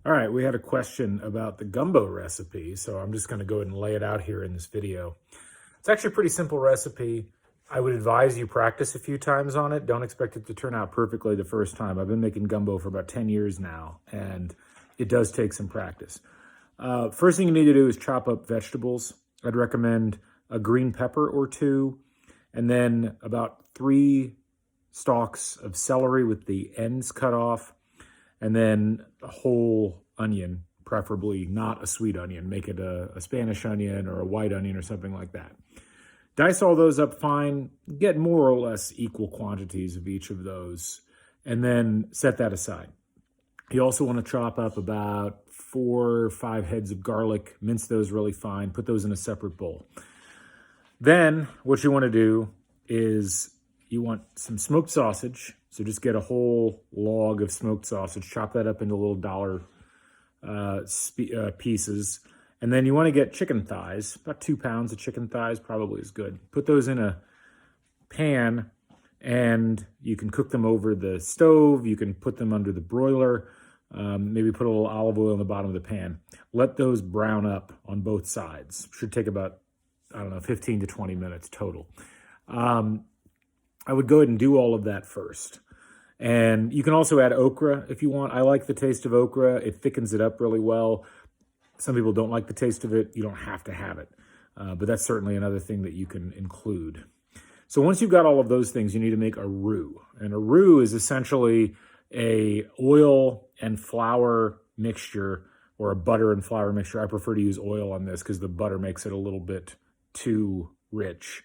All right, we had a question about the gumbo recipe, so I'm just going to go ahead and lay it out here in this video. It's actually a pretty simple recipe. I would advise you practice a few times on it. Don't expect it to turn out perfectly the first time. I've been making gumbo for about 10 years now, and it does take some practice. First thing you need to do is chop up vegetables. I'd recommend a green pepper or two, and then about 3 stalks of celery with the ends cut off, and then a whole onion, preferably not a sweet onion. Make it a Spanish onion or a white onion or something like that. Dice all those up fine, get more or less equal quantities of each of those, and then set that aside. You also want to chop up about 4 or 5 heads of garlic, mince those really fine, put those in a separate bowl. Then what you want to do is you want some smoked sausage. So just get a whole log of smoked sausage, chop that up into little dollar pieces. And then you want to get chicken thighs, about 2 pounds of chicken thighs probably is good. Put those in a pan and you can cook them over the stove. You can put them under the broiler. Maybe put a little olive oil in the bottom of the pan. Let those brown up on both sides. Should take about, 15 to 20 minutes total. I would go ahead and do all of that first. And you can also add okra if you want. I like the taste of okra. It thickens it up really well. Some people don't like the taste of it. You don't have to have it. But that's certainly another thing that you can include. So once you've got all of those things, you need to make a roux. And a roux is essentially a oil and flour mixture, or a butter and flour mixture. I prefer to use oil on this because the butter makes it a little bit too rich.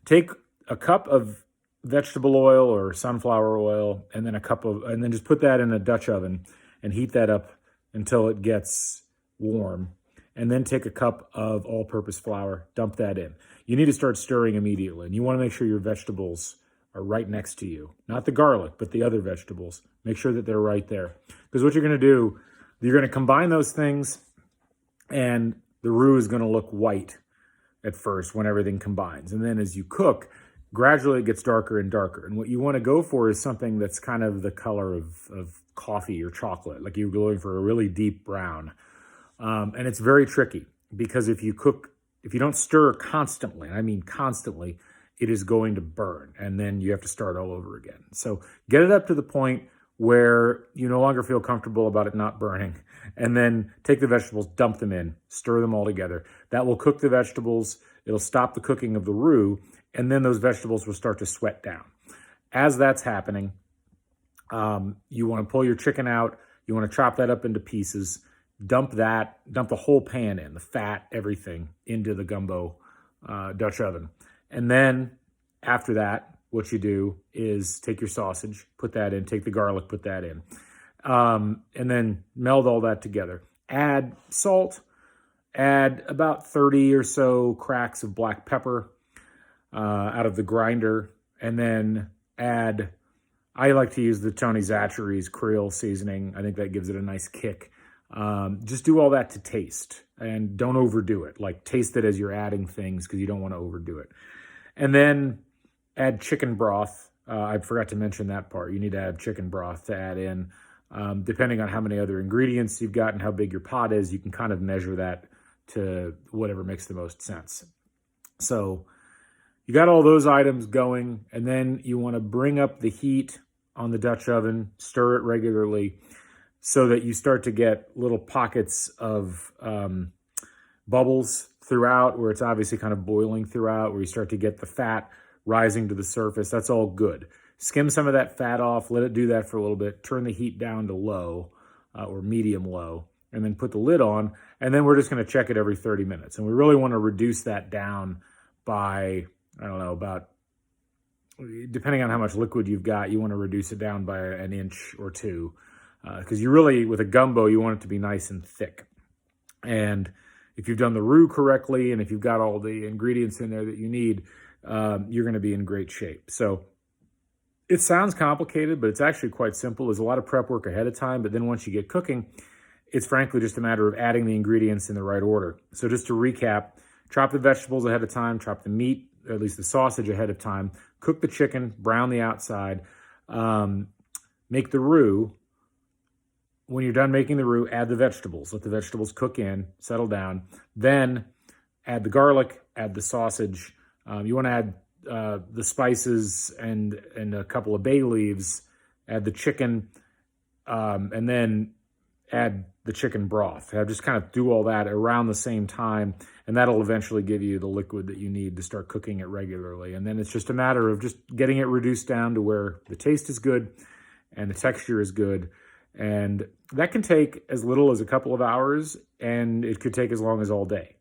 Take a cup of vegetable oil or sunflower oil, and then just put that in a Dutch oven and heat that up until it gets warm. And then take a cup of all-purpose flour, dump that in. You need to start stirring immediately, and you want to make sure your vegetables are right next to you. Not the garlic, but the other vegetables. Make sure that they're right there. Because what you're going to do, you're going to combine those things, and the roux is going to look white at first when everything combines. And then as you cook, gradually it gets darker and darker. And what you want to go for is something that's kind of the color of coffee or chocolate. Like you're going for a really deep brown. And it's very tricky because if you don't stir constantly, I mean constantly, it is going to burn. And then you have to start all over again. So get it up to the point where you no longer feel comfortable about it not burning. And then take the vegetables, dump them in, stir them all together. That will cook the vegetables. It'll stop the cooking of the roux. And then those vegetables will start to sweat down. As that's happening, you want to pull your chicken out. You want to chop that up into pieces. Dump the whole pan in, the fat, everything, into the gumbo Dutch oven. And then after that, what you do is take your sausage, put that in, take the garlic, put that in. And then meld all that together. Add salt, add about 30 or so cracks of black pepper out of the grinder, and then I like to use the Tony Zachary's Creole seasoning. I think that gives it a nice kick. Just do all that to taste, and don't overdo it. Like taste it as you're adding things because you don't want to overdo it. And then add chicken broth. I forgot to mention that part. You need to have chicken broth to add in. Depending on how many other ingredients you've got and how big your pot is, you can kind of measure that to whatever makes the most sense. So you got all those items going, and then you want to bring up the heat on the Dutch oven, stir it regularly so that you start to get little pockets of bubbles throughout, where it's obviously kind of boiling throughout, where you start to get the fat rising to the surface. That's all good. Skim some of that fat off, let it do that for a little bit, turn the heat down to low or medium low, and then put the lid on, and then we're just going to check it every 30 minutes. And we really want to reduce that down by, about, depending on how much liquid you've got, you want to reduce it down by an inch or two. Because you really, with a gumbo, you want it to be nice and thick. And if you've done the roux correctly, and if you've got all the ingredients in there that you need, you're going to be in great shape. So it sounds complicated, but it's actually quite simple. There's a lot of prep work ahead of time, but then once you get cooking, it's frankly just a matter of adding the ingredients in the right order. So just to recap, chop the vegetables ahead of time, chop the meat, or at least the sausage ahead of time, cook the chicken, brown the outside, make the roux, when you're done making the roux, add the vegetables. Let the vegetables cook in, settle down. Then add the garlic, add the sausage. You want to add the spices and a couple of bay leaves. Add the chicken, and then add the chicken broth. Just kind of do all that around the same time, and that'll eventually give you the liquid that you need to start cooking it regularly. And then it's just a matter of just getting it reduced down to where the taste is good and the texture is good. And that can take as little as a couple of hours, and it could take as long as all day.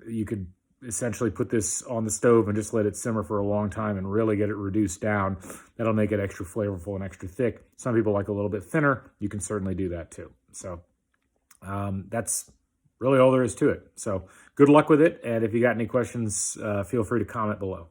You could essentially put this on the stove and just let it simmer for a long time and really get it reduced down. That'll make it extra flavorful and extra thick. Some people like a little bit thinner. You can certainly do that too. So that's really all there is to it. So good luck with it. And if you got any questions, feel free to comment below.